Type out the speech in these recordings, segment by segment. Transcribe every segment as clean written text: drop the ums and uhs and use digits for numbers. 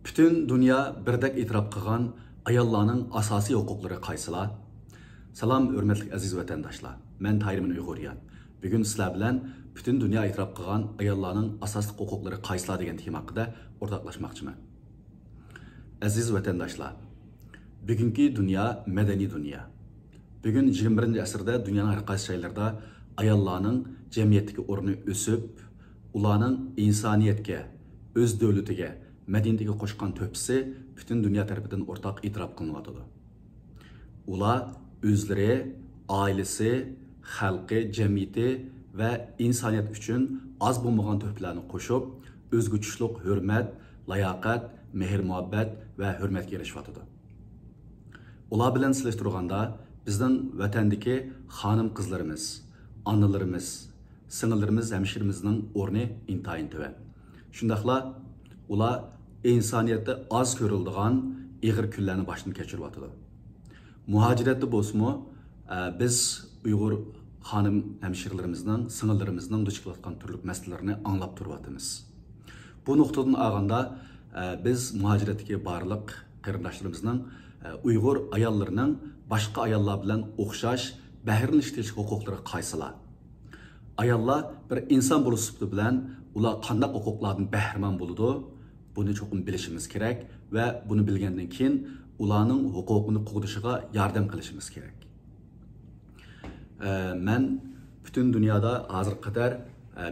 Bütün dünya birdek itiraf qilgan ayollarning asosiy huquqlari qaysilar? Salam hurmatli aziz vatandoshlar. Men Tahirmin Uyg'uriyat. Bugun sizlar bilan bütün dünya itiraf qilgan ayollarning asosiy huquqlari qaysilar degan tema haqida o'rtoqlashmoqchiman. Aziz vatandoshlar, bugungi dünya madaniy dünya. Bugun 21-asrda dunyoning har qaysi joylarida ayollarning jamiyatdagi o'rni o'sib, ularning insoniyatga, o'z davlatiga, madaniyatiga qo'shgan to'pisi bütün dünya tarafidan o'rtaq itiraf qilinadi. Ular o'zlari, oilasi, xalqi, jamiyati va insoniyat uchun az bo'lmagan to'plarni qo'shib, o'zguchilik, hurmat, layoqat, mehr-muhabbat va hurmatga erishyapti. Ular bilan silishtirganda bizning vatandagi xonim qizlarimiz, onalarimiz, singillarimiz, hamshirimizning o'rni intayin tuvan. Shundaqla ular insoniyatda az ko'riladigan ig'ir kunlarni boshdan kechiryapti. Muhojiratda bo'lsa-mu, biz Uyg'ur xonim hamshirlarimizning, sing'illarimizning duch kelayotgan turli masalalarni anglab turyapmiz. Bu nuqtadan olganda biz muhojiratdagi barliq qarindoshlarimizning Uyg'ur ayollarining boshqa ayollar bilan o'xshash bahrilashish huquqlari qaysilar? Ayollar bir inson bo'lish sifati bilan ular qanday huquqlardan bahramand bo'ladi? Buni cho'qim bilishimiz kerak va buni bilgandan keyin ularning huquqini qo'g'dishiga yordam qilishimiz kerak. Men bütün dunyoda hozir qadar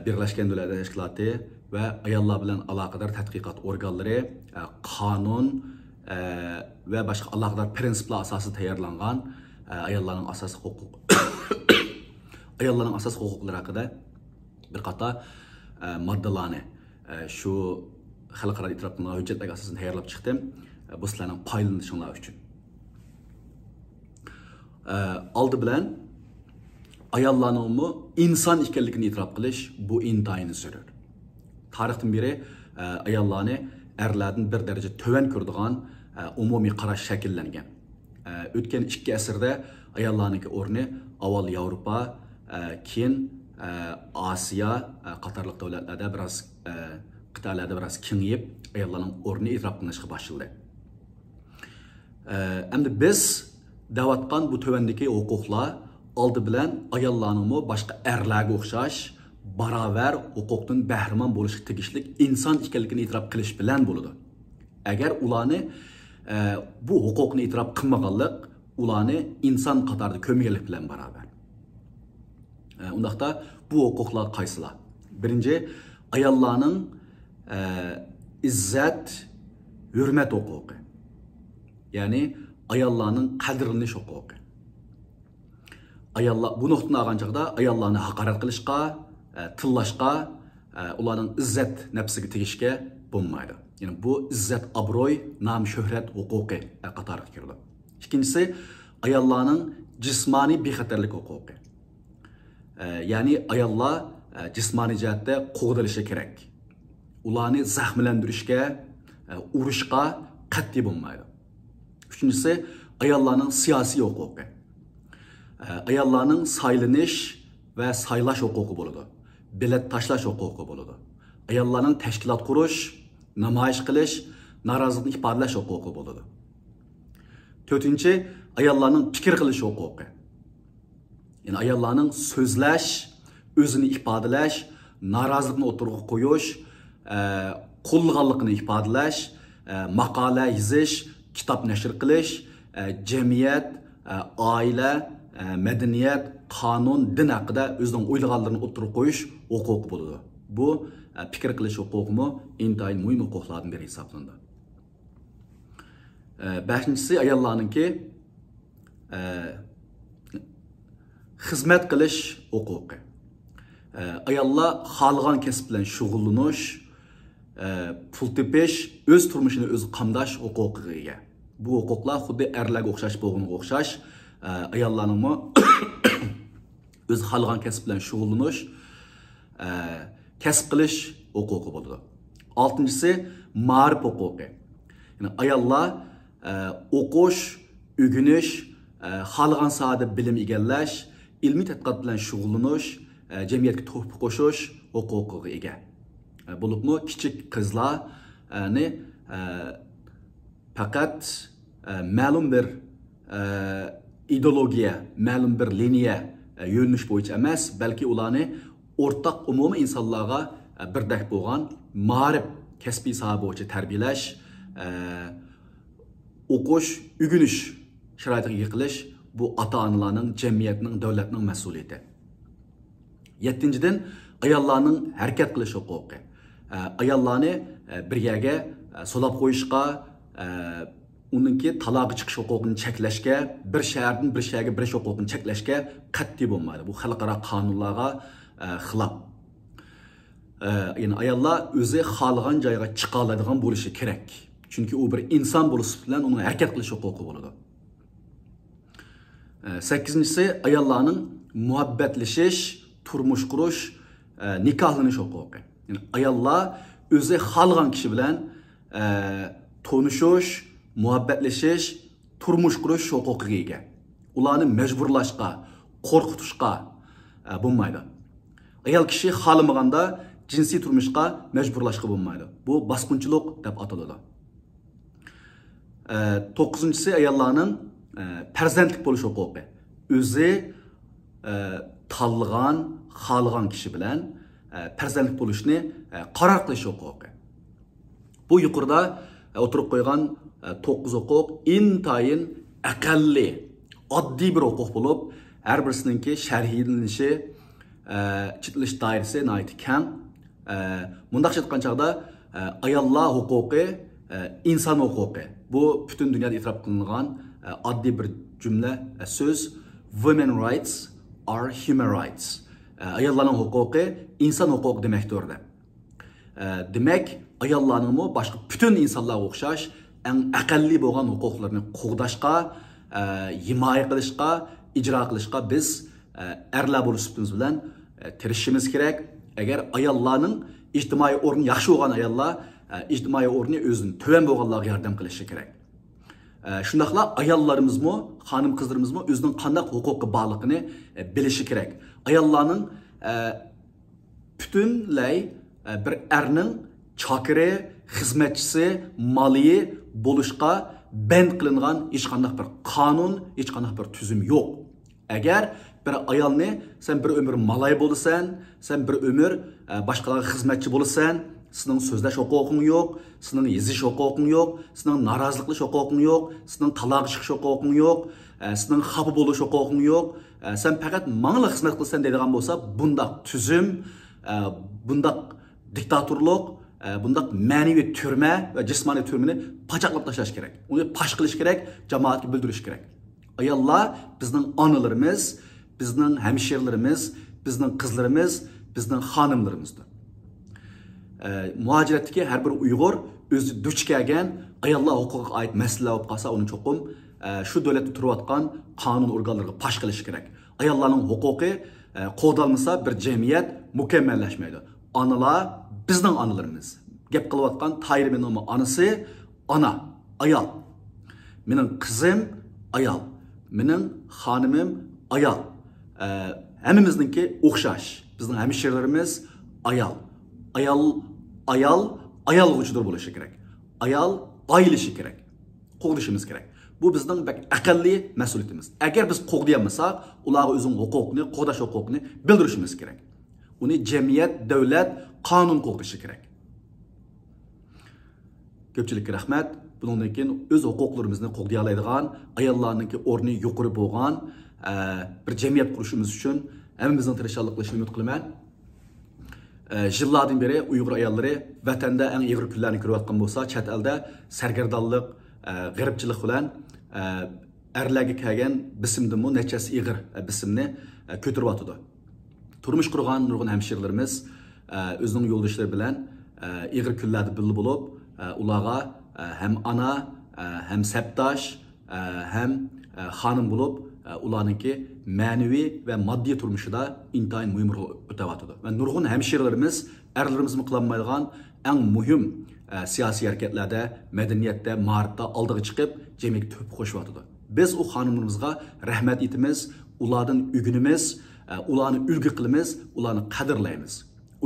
Birlashgan Davlatlar Tashkiloti va ayollar bilan aloqador tadqiqot organlari qonun ve başka alohida prinsiplar asosida tayyorlangan ayollarning asosiy huquq ayollarning asosiy huquqlari haqida bir qator moddalarni shu xalqaro itiraf qilingan hujjatlar asosida tayyorlab chiqdim. Bu sizlarning foydalanishinglar uchun. Oldi bilan ayollarning inson ekanligini itiraf qilish bu intayin zarur. Tarixdan beri ayollarni erlardan bir daraja töven ko'radigan umumiy qarash shakllangan. O'tgan 2 asrda ayollarning o'rni avval Yevropa, keyin Osiyo qatorliq davlatlarda biroz qit'alarda biroz kengayib, ayollarning o'rni itiraf qilinishga boshladi. Endi biz davatgan bu tövendeki huquqlar oldi bilan ayollarning boshqa erlarga o'xshash baravar huquqdan bahramand bo'lishga tegishli inson ekanligini itiraf qilish bilan bo'ladi. Agar ularni bu huquqni itiraf qilmaganlik ularni inson qatorida ko'mganlik bilan baravar. Undaqda bu huquqlar qaysilar? Birinchi, ayollarning izzat, hurmat huquqi. Ya'ni ayollarning qadrlanish huquqi. Ayollar bu nuqtadan olgan chaqda ayollarni haqorat qilishga, tillashga, ularning izzat nafsiga tegishga bo'lmaydi. Yani bu izzat, obro'y, nom, shuhrat huquqi qatoriga kiradi. Ikkinchisi, ayollarning jismoniy bexatarlik huquqi. Yani ayollar jismoniy jihatda qo'g'dilishi kerak. Ularni zaxmlantirishga, urishga qat'iy bo'lmaydi. Üçüncüsü, ayollarning siyosiy huquqi. Ayollarning saylanish va saylash huquqi bo'ladi. Bilet tashlash huquqi bo'ladi. Ayollarning tashkilot qurish, namoyish qilish, norozilikni ifodalash huquqi bo'ladi. To'rtinchi, ayollarning fikr qilish huquqi. Yani ayollarning so'zlash, o'zini ifodalash, norozilikni o'tirg'a qo'yish, qo'lg'anlikni ifodalash, maqola yozish, kitap nashr qilish, jamiyat, oila, madaniyat, qonun, din haqida o'zining o'ylaganlarini o'tirib qo'yish huquqi bo'ladi. Bu fikr qilish huquqimi intayin muhim huquqlardan biri hisoblanadi. Beshinchisi, ayollarningki xizmat qilish huquqi. Ayollar xohlagan kasb bilan shug'ullanish, pul tepish, o'z turmushini o'zi qamdash huquqiga ega. Bu huquqlar xuddi erlarga o'xshash bo'lganiga o'xshash, ayollarning o'z xohlagan kasb bilan shug'ullanish, kasb qilish huquqi bo'ladi. Oltinchisi, ma'rif huquqi. Yani ayollar o'qish, o'rganish, xohlagan sohada bilim egallash, ilmiy tadqiqot bilan shug'ullanish, jamiyatga tuhfa qo'shish huquqiga ega. Bo'libmi kichik qizlarni faqat ma'lum bir ideologiya, ma'lum bir liniya yo'nalish bo'yicha emas, balki ularni o'rtaq umumiy insonlarga birdek bo'lgan ma'rif kasbiy soha bo'yicha tarbiyalash, o'qish, o'rganish sharoitiga yiqilish bu ota-onalarning, jamiyatning, davlatning mas'uliyati. 7-dan ayollarning harakat qilish huquqi. Ayollarni bir yerga solab qo'yishga, uningki taloqqa chiqish huquqini cheklashga, bir shahardan bir shaharga birish huquqini cheklashga qat'iy bo'lmaydi. Bu xalqaro qonunlarga xilof. Yani ayollar o'zi xohlagan joyga chiqa oladigan bo'lishi kerak. Chunki u bir inson bo'lisi bilan uning harakat qilish huquqi bo'ladi. 8-si ayollarning muhabbatlashish, turmush qurish, nikohlanish huquqi. Yani ayollar o'zi xohlagan kishi bilan tanishish, muhabbatlashish, turmush qurish huquqiga ega. Ularni majburlashga, qo'rqitishga bo'lmaydi. Ayol kishi xohlamaganda jinsiy turmushga majburlashga bo'lmaydi. Bu bosqinchilik deb ataladi. 9-si ayollarning farzandlik bo'lish huquqi. O'zi tanlagan, xohlagan kishi bilan farzandlik bo'lishni qaror qilish huquqi. Bu yuqorida o'tirib qo'ygan 9 huquq intayin aqalli, oddiy bir huquq bo'lib, har birisininki sharhlanishi, chitilish doirasi nihoyat kam. Mundaqcha aytgan chaqda ayollar huquqi inson huquqi. Bu butun dunyoda e'tirof qilingan oddiy bir jumla, so'z. Women rights are human rights. Ayollarning huquqi inson huquqi demakdir. Demak, ayollarning boshqa butun insonlarga o'xshash eng aqalli bo'lgan huquqlarni qo'g'dashga, himoya qilishga, ijro qilishga biz erlar bo'lishimiz bilan tirishimiz kerak. Agar ayollarning ijtimoiy o'rni yaxshi bo'lgan ayollar ijtimoiy o'rni o'zini tuvan bo'lganlarga yordam qilishi kerak. Shundaqla ayollarimizmi, xonim qizlarimizmi o'zining qanday huquqi borligini bilishi kerak. Ayollarning butunlay bir erning chakiri, xizmatchisi, maliyi bo'lishga band qilingan hech qanday bir qonun, hech qanday bir tuzum yo'q. Agar bir ayolni sen bir ömür malay bo'lasan, sen bir ömür boshqalarga xizmatchi bo'lasan, sening so'zlash huquqing yo'q, sening yozish huquqing yo'q, sening norozilik qilish huquqing yo'q, sening taloq chiqish huquqing yo'q, sening xafa bo'lish huquqing yo'q. Sen faqat mangla xizmat qilsan deydigan bo'lsa, bundaq tuzum, bundaq diktatorlik, bundaq ma'naviy turma va jismoniy turmani pachaqlab tashlash kerak. Uni pash qilish kerak, jamoatga bildirish kerak. Ayollar bizning onalarimiz, bizning hemşerilerimiz, bizning qizlarimiz, bizning xonimlarimizdir. Muhaciratdagi har bir Uyg'ur o'zi duch kelgan ayollar huquqiga oid masalalar bo'lib qolsa, uni cho'qim shu davlatda turayotgan qonun organlariga pash qilish kerak. Ayollarning huquqi qo'llanilmasa bir jamiyat mukammallashmaydi. Onalar bizning onalarimiz. Gap qilayotgan Tayriminning onasi ona, ayol. Mening qizim ayol. Mening xonimim ayol. Hammamizningki o'xshash. Bizning hemşerilerimiz ayol. Ayol vücudur bo'lishi kerak. Ayol oyilishi kerak. Qo'g'dishimiz kerak. Bu bizning aqalli mas'uliyatimiz. Agar biz qo'g'dayolmasak, ularga o'zining huquqini, qo'g'dash huquqini bildirishimiz kerak. Uni jamiyat, davlat, qonun qo'g'dishi kerak. Ko'pchilikka rahmat. Bundan keyin o'z huquqlarimizni qo'g'day oladigan, ayollarningki o'rni yuqori bo'lgan bir jamiyat qurishimiz uchun hammamizning tirishchilik qilishni umid qilaman. Yıllardan beri Uyghur ayolları vatanda en ig'ir kunlarni ko'rayotgan bo'lsa, chet elda sargardonlik, g'iribchilik bilan erlarga kelgan bisimdimi nechasi ig'ir bisimni ko'taryotdi. Turmush qurgan nurg'un hemşerilerimiz o'zining yo'ldoshlari bilan ig'ir kunlarda birga bo'lib, ularga hem ana, hem septash, hem xonim bo'lib, ularningki ma'naviy va moddiy turmushida intayin muhim rol o'tayotdi. Va nurg'un hemşerilerimiz erlarimizmi qilolmaydigan eng muhim siyosiy harakatlarda, madaniyatda, ma'rifda oldiga chiqib, jamiyatga to'p qo'shyotdi. Biz u xonimlarimizga rahmat etamiz, ulardan o'rganamiz, ularni ulgu qilamiz, ularni qadrlaymiz.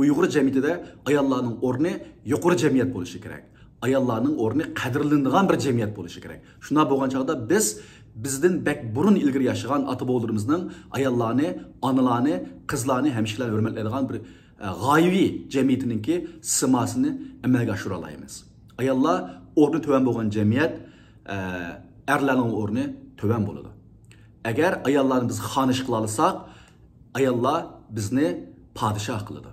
Uyg'ur jamiyatida ayollarning o'rni yuqori jamiyat bo'lishi kerak. ayollarning o'rni qadrlanadigan bir jamiyat bo'lishi kerak. Shunday bo'lgan chog'da bizdan bek burun ilgari yashagan ota-bobolarimizning ayollarni, onalarni, qizlarni hamishalar hurmatlaydigan bir g'oyaviy jamiyatiningki simasini amalga oshira olamiz. Ayollar o'rni tuvan bo'lgan jamiyat, erlarning o'rni tuvan bo'ladi. Agar ayollarni biz xonish qila olsak, ayollar bizni podshoh qiladi.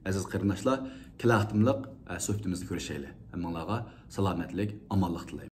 Aziz qarindoshlar, kelaqtimliq suhbatimizni ko'rishaylik. Hammalarga salomatlik, omonlik tilayman.